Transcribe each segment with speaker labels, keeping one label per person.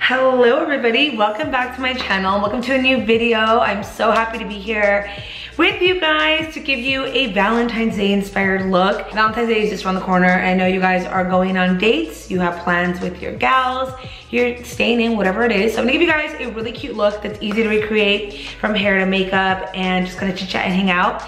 Speaker 1: Hello everybody, welcome back to my channel. Welcome to a new video. I'm so happy to be here with you guys to give you a Valentine's Day inspired look. Valentine's Day is just around the corner. I know you guys are going on dates, you have plans with your gals, you're staying in, whatever it is. So I'm gonna give you guys a really cute look that's easy to recreate from hair to makeup and just gonna chit chat and hang out.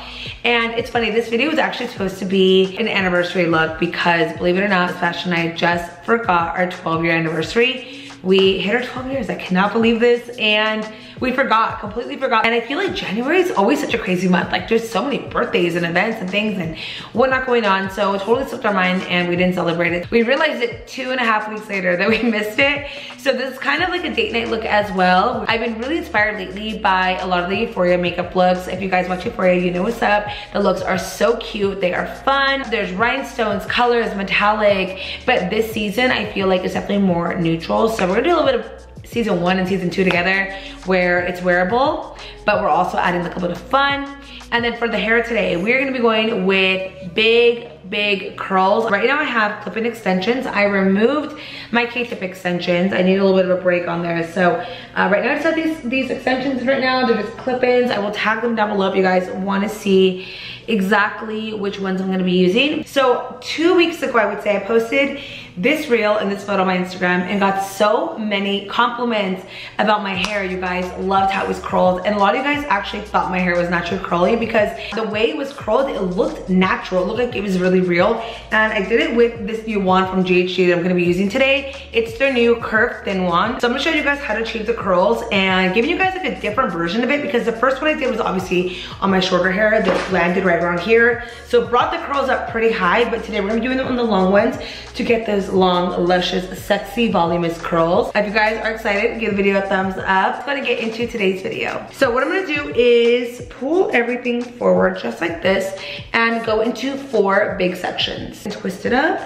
Speaker 1: And it's funny, this video was actually supposed to be an anniversary look because believe it or not, Sebastian and I just forgot our 12-year anniversary. We hit our 12 years, I cannot believe this, and we completely forgot. And I feel like January is always such a crazy month. Like there's so many birthdays and events and things and whatnot going on, so it totally slipped our mind and we didn't celebrate it. We realized it 2.5 weeks later that we missed it. So this is kind of like a date night look as well. I've been really inspired lately by a lot of the Euphoria makeup looks. If you guys watch Euphoria, you know what's up. The looks are so cute, they are fun. There's rhinestones, colors, metallic, but this season I feel like it's definitely more neutral. So we're gonna do a little bit of season 1 and season 2 together where it's wearable, but we're also adding like a bit of fun. And then for the hair today, we're gonna be going with big curls. Right now I have clip-in extensions. I removed my K-tip extensions. I need a little bit of a break on there. So right now I just have these extensions right now. They're just clip-ins. I will tag them down below if you guys wanna see exactly which ones I'm gonna be using. So 2 weeks ago, I would say, I posted this reel and this photo on my Instagram and got so many compliments about my hair. You guys loved how it was curled, and a lot of you guys actually thought my hair was naturally curly because the way it was curled, it looked natural. It looked like it was really real. And I did it with this new wand from GHD that I'm gonna be using today. It's their new Curve Thin Wand. So I'm gonna show you guys how to achieve the curls and giving you guys like a different version of it, because the first one I did was obviously on my shorter hair that landed right around here. So it brought the curls up pretty high, but today we're gonna be doing them on the long ones to get those long, luscious, sexy, voluminous curls. If you guys are excited, give the video a thumbs up. I'm gonna get into today's video. So what I'm gonna do is pull everything forward just like this and go into 4 big sections. And twist it up.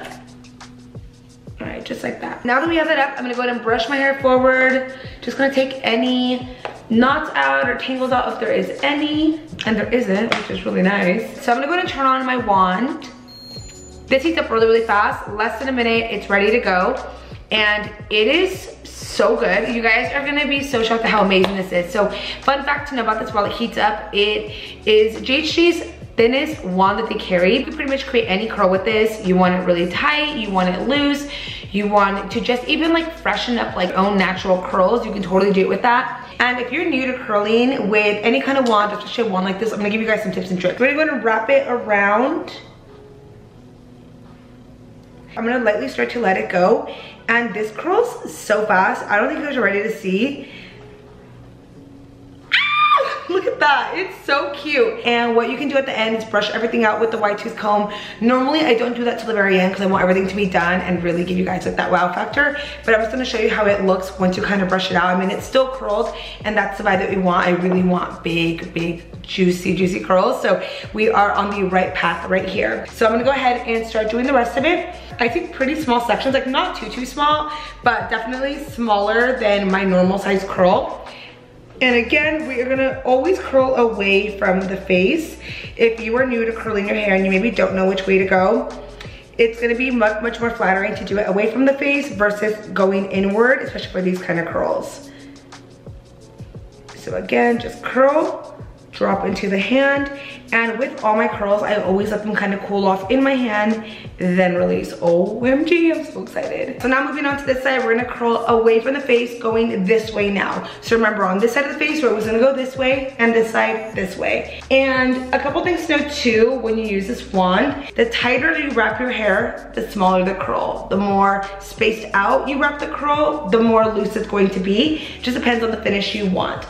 Speaker 1: All right, just like that. Now that we have that up, I'm gonna go ahead and brush my hair forward. Just gonna take any knots out or tangles out if there is any, and there isn't, which is really nice. So I'm gonna go ahead and turn on my wand. This heats up really fast, less than a minute, it's ready to go. And it is so good. You guys are gonna be so shocked at how amazing this is. So fun fact to know about this while it heats up, it is GHD's thinnest wand that they carry. You can pretty much create any curl with this. You want it really tight, you want it loose, you want to just even like freshen up like own natural curls, you can totally do it with that. And if you're new to curling with any kind of wand, especially a wand like this, I'm gonna give you guys some tips and tricks. We're gonna wrap it around. I'm gonna lightly start to let it go. And this curls so fast. I don't think you guys are ready to see. Look at that, it's so cute. And what you can do at the end is brush everything out with the wide tooth comb. Normally I don't do that till the very end because I want everything to be done and really give you guys like that wow factor. But I'm just gonna show you how it looks once you kind of brush it out. I mean, it's still curled and that's the vibe that we want. I really want big, juicy curls. So we are on the right path right here. So I'm gonna go ahead and start doing the rest of it. I think pretty small sections, like not too small, but definitely smaller than my normal size curl. And again, we are gonna always curl away from the face. If you are new to curling your hair and you maybe don't know which way to go, it's gonna be much more flattering to do it away from the face versus going inward, especially for these kind of curls. So again, just curl, drop into the hand, and with all my curls, I always let them kind of cool off in my hand, then release. OMG, I'm so excited. So now moving on to this side, we're gonna curl away from the face, going this way now. So remember, on this side of the face, we're always gonna go this way, and this side, this way. And a couple things to know too, when you use this wand, the tighter you wrap your hair, the smaller the curl. The more spaced out you wrap the curl, the more loose it's going to be. Just depends on the finish you want.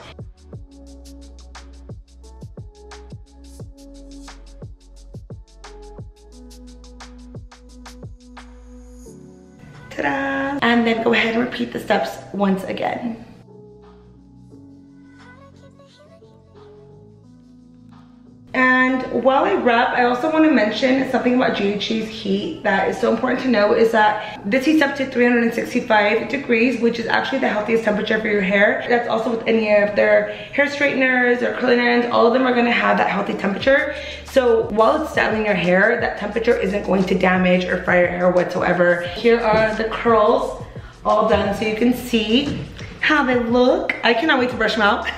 Speaker 1: Ta-da! And then go ahead and repeat the steps once again. And while I wrap, I also want to mention something about GHD's heat that is so important to know, is that this heats up to 365 degrees, which is actually the healthiest temperature for your hair. That's also with any of their hair straighteners or curling irons. All of them are going to have that healthy temperature. So while it's styling your hair, that temperature isn't going to damage or fry your hair whatsoever. Here are the curls all done so you can see how they look. I cannot wait to brush them out.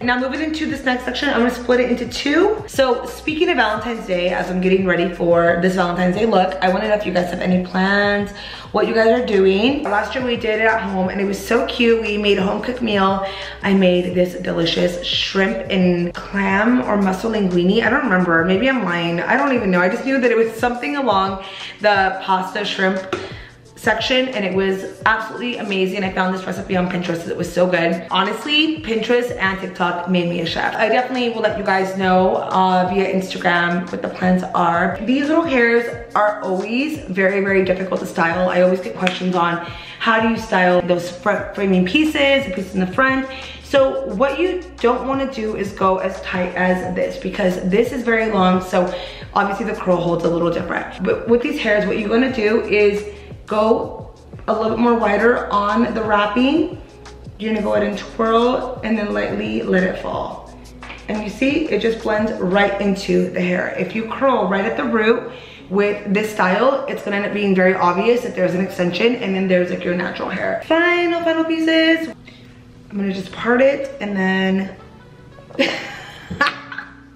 Speaker 1: Now moving into this next section, I'm gonna split it into two. So speaking of Valentine's Day, as I'm getting ready for this Valentine's Day look, I wanna know if you guys have any plans, what you guys are doing. Last year we did it at home and it was so cute. We made a home cooked meal. I made this delicious shrimp and clam or mussel linguine. I don't remember, maybe I'm lying. I don't even know. I just knew that it was something along the pasta shrimp section and it was absolutely amazing. I found this recipe on Pinterest. It was so good. Honestly, Pinterest and TikTok made me a chef. I definitely will let you guys know via Instagram what the plans are. These little hairs are always very, very difficult to style. I always get questions on how do you style those front framing pieces, the pieces in the front. So what you don't want to do is go as tight as this because this is very long. So obviously the curl holds a little different. But with these hairs, what you're going to do is go a little bit more wider on the wrapping. You're gonna go ahead and twirl and then lightly let it fall. And you see, it just blends right into the hair. If you curl right at the root with this style, it's gonna end up being very obvious that there's an extension and then there's like your natural hair. Final pieces. I'm gonna just part it and then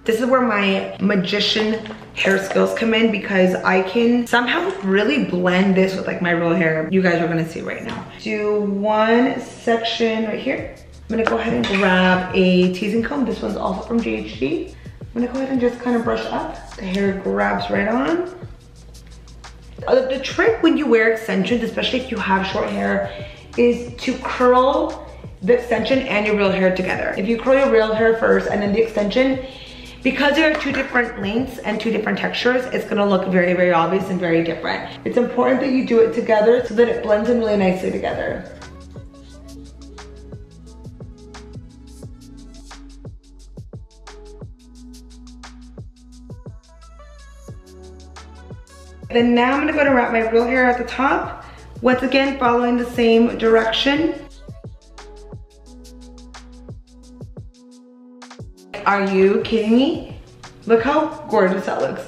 Speaker 1: this is where my magician hair skills come in because I can somehow really blend this with like my real hair. You guys are gonna see right now. Do one section right here. I'm gonna go ahead and grab a teasing comb. This one's also from GHD. I'm gonna go ahead and just kind of brush up. The hair grabs right on. The trick when you wear extensions, especially if you have short hair, is to curl the extension and your real hair together. If you curl your real hair first and then the extension, because there are two different lengths and two different textures, it's gonna look very, very obvious and very different. It's important that you do it together so that it blends in really nicely together. Then now I'm gonna go to wrap my real hair at the top. Once again, following the same direction. Are you kidding me? Look how gorgeous that looks.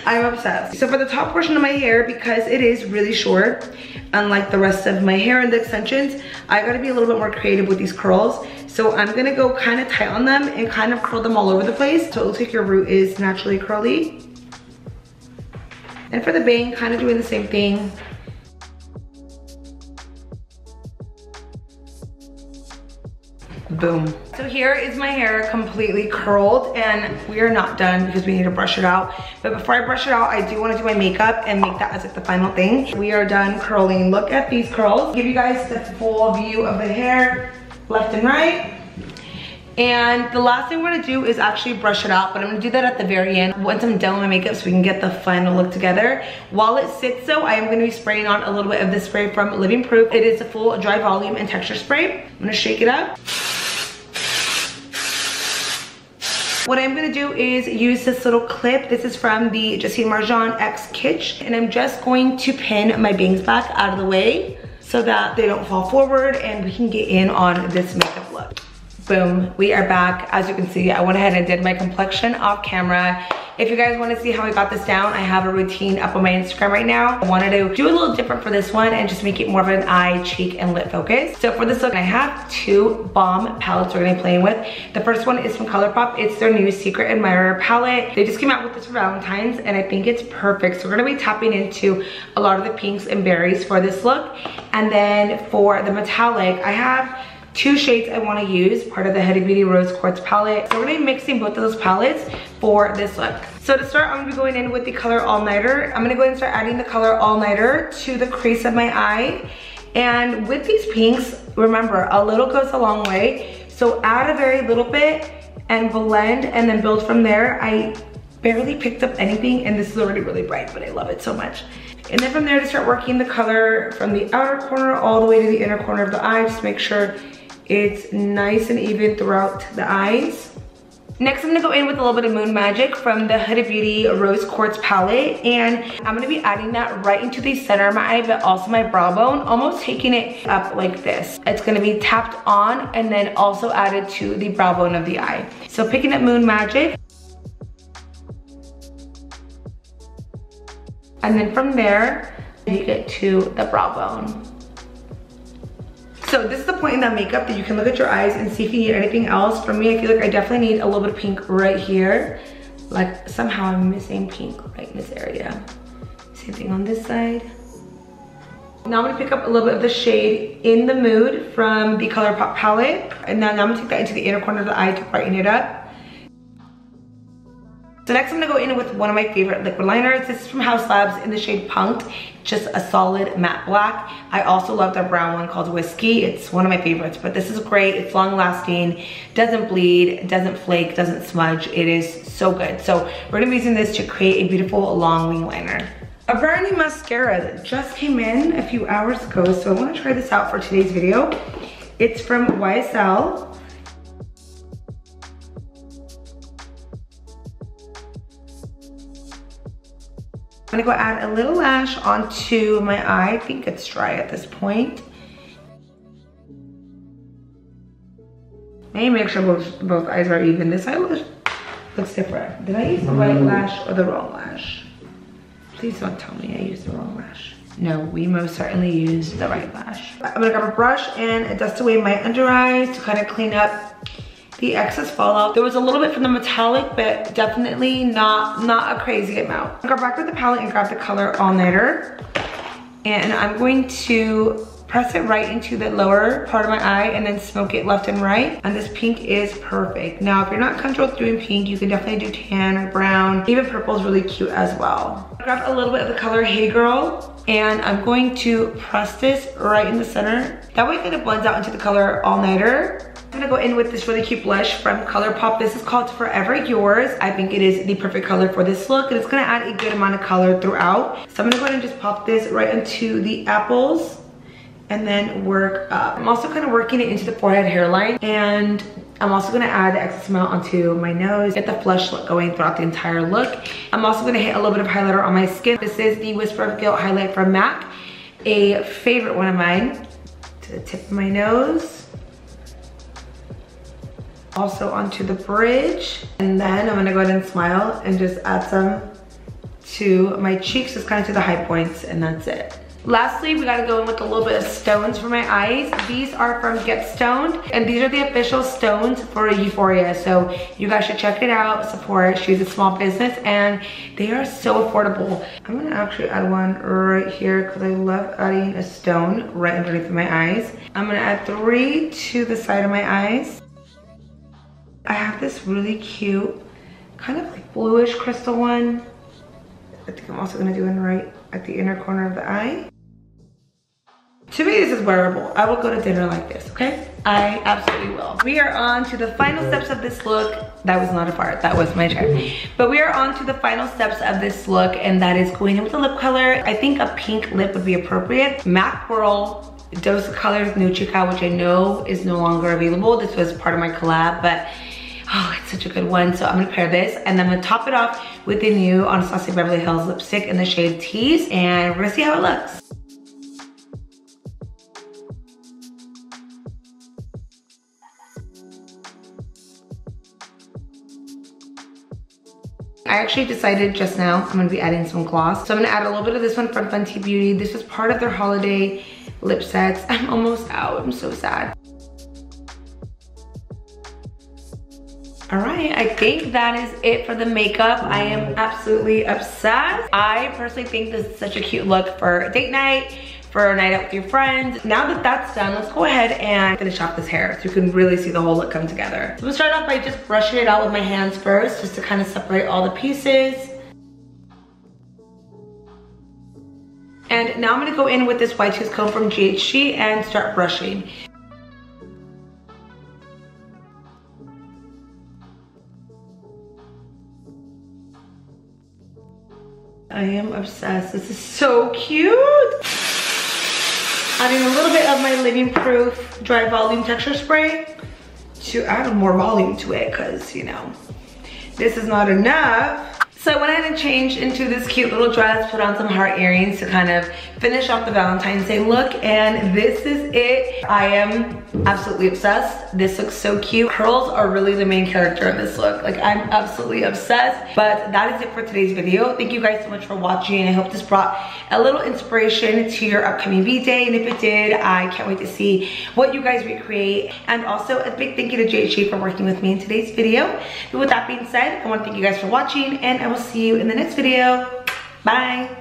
Speaker 1: I'm obsessed. So for the top portion of my hair, because it is really short, unlike the rest of my hair and the extensions, I gotta be a little bit more creative with these curls. So I'm gonna go kind of tight on them and kind of curl them all over the place. So it looks like your root is naturally curly. And for the bang, kind of doing the same thing. Boom. So here is my hair completely curled and we are not done because we need to brush it out. But before I brush it out, I do want to do my makeup and make that as like the final thing. We are done curling. Look at these curls. Give you guys the full view of the hair, left and right. And the last thing we're gonna do is actually brush it out, but I'm gonna do that at the very end once I'm done with my makeup so we can get the final look together. While it sits though, I am gonna be spraying on a little bit of this spray from Living Proof. It is a full dry volume and texture spray. I'm gonna shake it up. What I'm gonna do is use this little clip. This is from the Justine Marjan X Kitsch. And I'm just going to pin my bangs back out of the way so that they don't fall forward and we can get in on this makeup look. Boom, we are back. As you can see, I went ahead and did my complexion off camera. If you guys want to see how I got this down, I have a routine up on my Instagram right now. I wanted to do a little different for this one and just make it more of an eye, cheek, and lip focus. So for this look, I have two bomb palettes we're gonna be playing with. The first one is from Colourpop. It's their new Secret Admirer palette. They just came out with this for Valentine's and I think it's perfect. So we're gonna be tapping into a lot of the pinks and berries for this look. And then for the metallic, I have two shades I want to use, part of the Huda Beauty Rose Quartz palette. So we're going to be mixing both of those palettes for this look. So to start, I'm going to be going in with the color All Nighter. I'm going to go ahead and start adding the color All Nighter to the crease of my eye. And with these pinks, remember, a little goes a long way. So add a very little bit and blend and then build from there. I barely picked up anything and this is already really bright, but I love it so much. And then from there to start working the color from the outer corner all the way to the inner corner of the eye. Just make sure it's nice and even throughout the eyes. Next, I'm gonna go in with a little bit of Moon Magic from the Huda Beauty Rose Quartz palette. And I'm gonna be adding that right into the center of my eye, but also my brow bone, almost taking it up like this. It's gonna be tapped on and then also added to the brow bone of the eye. So picking up Moon Magic. And then from there, you get to the brow bone. So this is the point in that makeup that you can look at your eyes and see if you need anything else. For me, I feel like I definitely need a little bit of pink right here. Like somehow I'm missing pink right in this area. Same thing on this side. Now I'm gonna pick up a little bit of the shade In the Mood from the Colourpop palette. And now I'm gonna take that into the inner corner of the eye to brighten it up. So next I'm gonna go in with one of my favorite liquid liners. This is from Haus in the shade Punked. Just a solid matte black. I also love their brown one called Whiskey. It's one of my favorites, but this is great. It's long lasting, doesn't bleed, doesn't flake, doesn't smudge. It is so good. So we're gonna be using this to create a beautiful long wing liner. A brand new mascara that just came in a few hours ago, so I wanna try this out for today's video. It's from YSL. I'm gonna go add a little lash onto my eye. I think it's dry at this point. Maybe make sure both eyes are even. This eye looks different. Did I use the right lash or the wrong lash? Please don't tell me I used the wrong lash. No, we most certainly used the right lash. I'm gonna grab a brush and dust away my under eyes to kind of clean up the excess fallout. There was a little bit from the metallic, but definitely not a crazy amount. I'll go back with the palette and grab the color All Nighter. And I'm going to press it right into the lower part of my eye and then smoke it left and right. And this pink is perfect. Now, if you're not comfortable with doing pink, you can definitely do tan or brown. Even purple is really cute as well. I grabbed a little bit of the color Hey Girl, and I'm going to press this right in the center. That way it kind of blends out into the color All Nighter. I'm gonna go in with this really cute blush from Colourpop. This is called Forever Yours. I think it is the perfect color for this look, and it's gonna add a good amount of color throughout. So I'm gonna go ahead and just pop this right into the apples and then work up. I'm also kind of working it into the forehead hairline, and I'm also gonna add the excess amount onto my nose, get the flush look going throughout the entire look. I'm also gonna hit a little bit of highlighter on my skin. This is the Whisper of Gilt highlight from MAC, a favorite one of mine. To the tip of my nose. Also onto the bridge. And then I'm gonna go ahead and smile and just add some to my cheeks, just kind of to the high points, and that's it. Lastly, we gotta go in with a little bit of stones for my eyes. These are from Get Stoned, and these are the official stones for Euphoria. So you guys should check it out, support. She's a small business and they are so affordable. I'm gonna actually add one right here because I love adding a stone right underneath my eyes. I'm gonna add 3 to the side of my eyes. I have this really cute, kind of like bluish crystal one. I think I'm also gonna do one right at the inner corner of the eye. To me, this is wearable. I will go to dinner like this, okay? I absolutely will. We are on to the final steps of this look. That was not a fart, that was my chair. But we are on to the final steps of this look, and that is going in with the lip color. I think a pink lip would be appropriate. MAC Whirl, Dose of Colors Nutrica, which I know is no longer available. This was part of my collab, but oh, it's such a good one. So I'm gonna pair this, and then I'm gonna top it off with the new Anastasia Beverly Hills lipstick in the shade Tease, and we're gonna see how it looks. I actually decided just now I'm gonna be adding some gloss. So I'm gonna add a little bit of this one from Fenty Beauty. This was part of their holiday lip sets. I'm almost out, I'm so sad. All right, I think that is it for the makeup. I am absolutely obsessed. I personally think this is such a cute look for a date night, for a night out with your friends. Now that that's done, let's go ahead and finish off this hair so you can really see the whole look come together. So I'm gonna start off by just brushing it out with my hands first, just to kind of separate all the pieces. And now I'm gonna go in with this white tooth comb from GHD and start brushing. I am obsessed. This is so cute. Adding a little bit of my Living Proof Dry Volume Texture Spray to add more volume to it, because, you know, this is not enough. So I went ahead and changed into this cute little dress, put on some heart earrings to kind of finish off the Valentine's Day look, and this is it. I am absolutely obsessed. This looks so cute. Curls are really the main character in this look. Like, I'm absolutely obsessed. But that is it for today's video. Thank you guys so much for watching. I hope this brought a little inspiration to your upcoming V-Day, and if it did, I can't wait to see what you guys recreate. And also a big thank you to GHD for working with me in today's video. But with that being said, I want to thank you guys for watching, and I will see you in the next video. Bye.